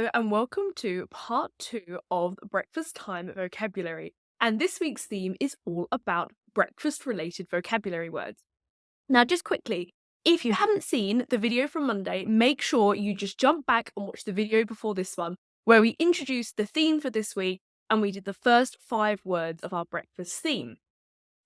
Hello and welcome to part 2 of Breakfast Time Vocabulary. And this week's theme is all about breakfast related vocabulary words. Now, just quickly, if you haven't seen the video from Monday, make sure you just jump back and watch the video before this one, where we introduced the theme for this week and we did the first 5 words of our breakfast theme.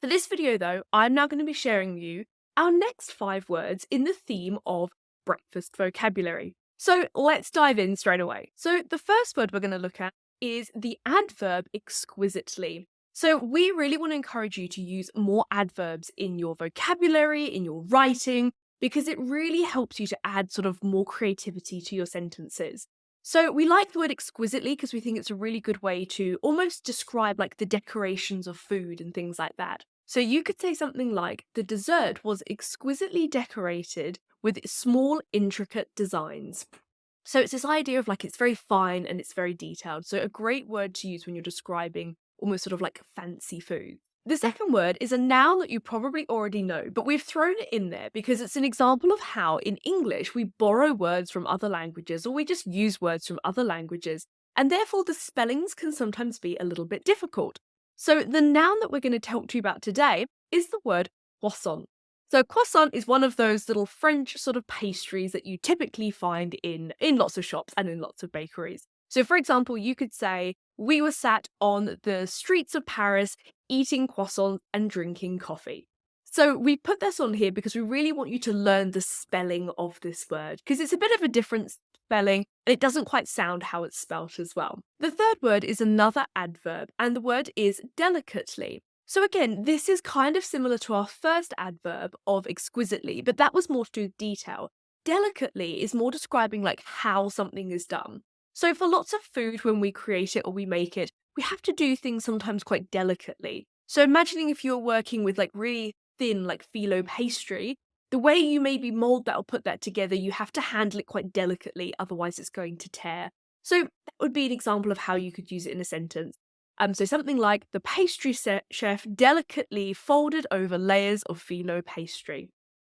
For this video, though, I'm now going to be sharing with you our next 5 words in the theme of breakfast vocabulary. So let's dive in straight away. So the first word we're going to look at is the adverb exquisitely. So we really want to encourage you to use more adverbs in your vocabulary, in your writing, because it really helps you to add sort of more creativity to your sentences. So we like the word exquisitely because we think it's a really good way to almost describe like the decorations of food and things like that. So you could say something like, the dessert was exquisitely decorated with small, intricate designs. So it's this idea of like it's very fine and it's very detailed. So a great word to use when you're describing almost sort of like fancy food. The second word is a noun that you probably already know, but we've thrown it in there because it's an example of how in English we borrow words from other languages or we just use words from other languages, and therefore the spellings can sometimes be a little bit difficult. So the noun that we're going to talk to you about today is the word croissant. So croissant is one of those little French sort of pastries that you typically find in lots of shops and in lots of bakeries. So for example, you could say, we were sat on the streets of Paris eating croissants and drinking coffee. So we put this on here because we really want you to learn the spelling of this word because it's a bit of a different spelling and it doesn't quite sound how it's spelt as well. The third word is another adverb and the word is delicately. So again, this is kind of similar to our first adverb of exquisitely, but that was more to do with detail. Delicately is more describing like how something is done. So for lots of food, when we create it or we make it, we have to do things sometimes quite delicately. So imagining if you're working with like really thin like phyllo pastry, the way you maybe mold that or put that together, you have to handle it quite delicately, otherwise it's going to tear. So that would be an example of how you could use it in a sentence. So something like, the pastry chef delicately folded over layers of phyllo pastry.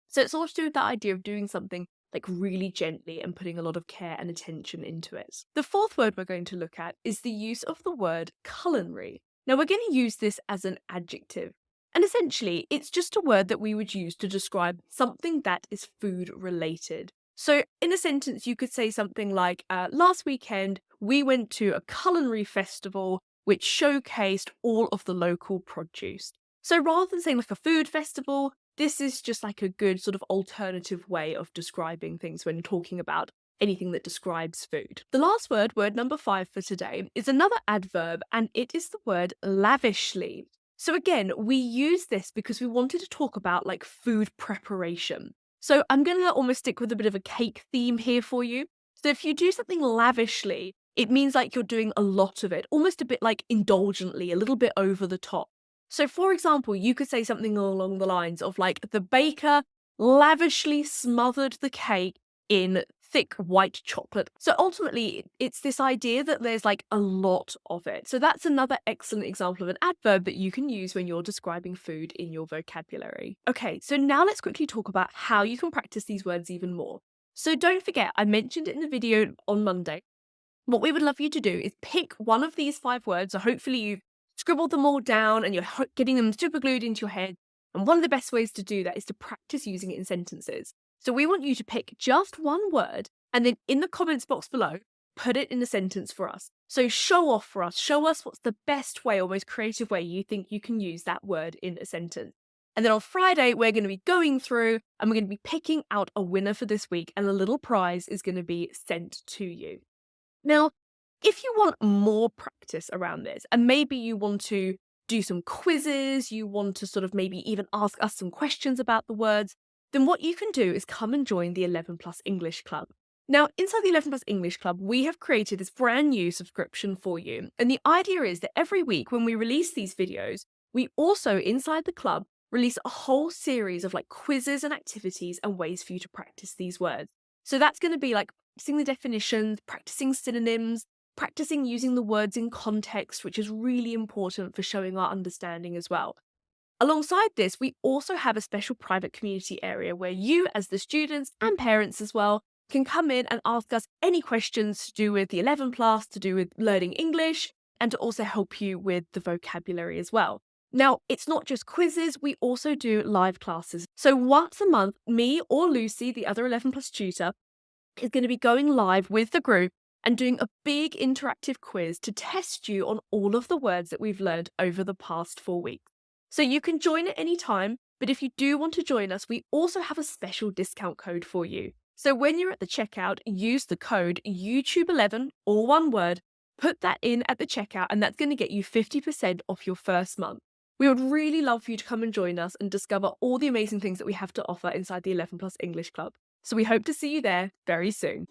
So it's all to do with that idea of doing something like really gently and putting a lot of care and attention into it. The fourth word we're going to look at is the use of the word culinary. Now we're going to use this as an adjective. And essentially, it's just a word that we would use to describe something that is food related. So in a sentence, you could say something like, last weekend, we went to a culinary festival which showcased all of the local produce. So rather than saying like a food festival, this is just like a good sort of alternative way of describing things when talking about anything that describes food. The last word, word number 5 for today, is another adverb and it is the word lavishly. So again, we use this because we wanted to talk about like food preparation. So I'm going to almost stick with a bit of a cake theme here for you. So if you do something lavishly, it means like you're doing a lot of it, almost a bit like indulgently, a little bit over the top. So for example, you could say something along the lines of like, the baker lavishly smothered the cake in thick white chocolate. So ultimately, it's this idea that there's like a lot of it. So that's another excellent example of an adverb that you can use when you're describing food in your vocabulary. Okay, so now let's quickly talk about how you can practice these words even more. So don't forget, I mentioned it in the video on Monday. What we would love you to do is pick one of these 5 words. So hopefully you've scribbled them all down and you're getting them super glued into your head. And one of the best ways to do that is to practice using it in sentences. So we want you to pick just one word and then in the comments box below, put it in a sentence for us. So show off for us. Show us what's the best way or most creative way you think you can use that word in a sentence. And then on Friday, we're going to be going through and we're going to be picking out a winner for this week and a little prize is going to be sent to you. Now, if you want more practice around this, and maybe you want to do some quizzes, you want to sort of maybe even ask us some questions about the words, then what you can do is come and join the 11 Plus English Club. Now, inside the 11 Plus English Club, we have created this brand new subscription for you. And the idea is that every week when we release these videos, we also, inside the club, release a whole series of like quizzes and activities and ways for you to practice these words. So that's going to be like practicing the definitions, practicing synonyms, practicing using the words in context, which is really important for showing our understanding as well. Alongside this, we also have a special private community area where you, as the students and parents as well, can come in and ask us any questions to do with the 11 plus, to do with learning English, and to also help you with the vocabulary as well. Now, it's not just quizzes, we also do live classes. So once a month, me or Lucy, the other 11 plus tutor, is going to be going live with the group and doing a big interactive quiz to test you on all of the words that we've learned over the past 4 weeks. So you can join at any time, but if you do want to join us, we also have a special discount code for you. So when you're at the checkout, use the code YouTube11, all one word, put that in at the checkout, and that's going to get you 50% off your first month. We would really love for you to come and join us and discover all the amazing things that we have to offer inside the 11 Plus English Club. So we hope to see you there very soon.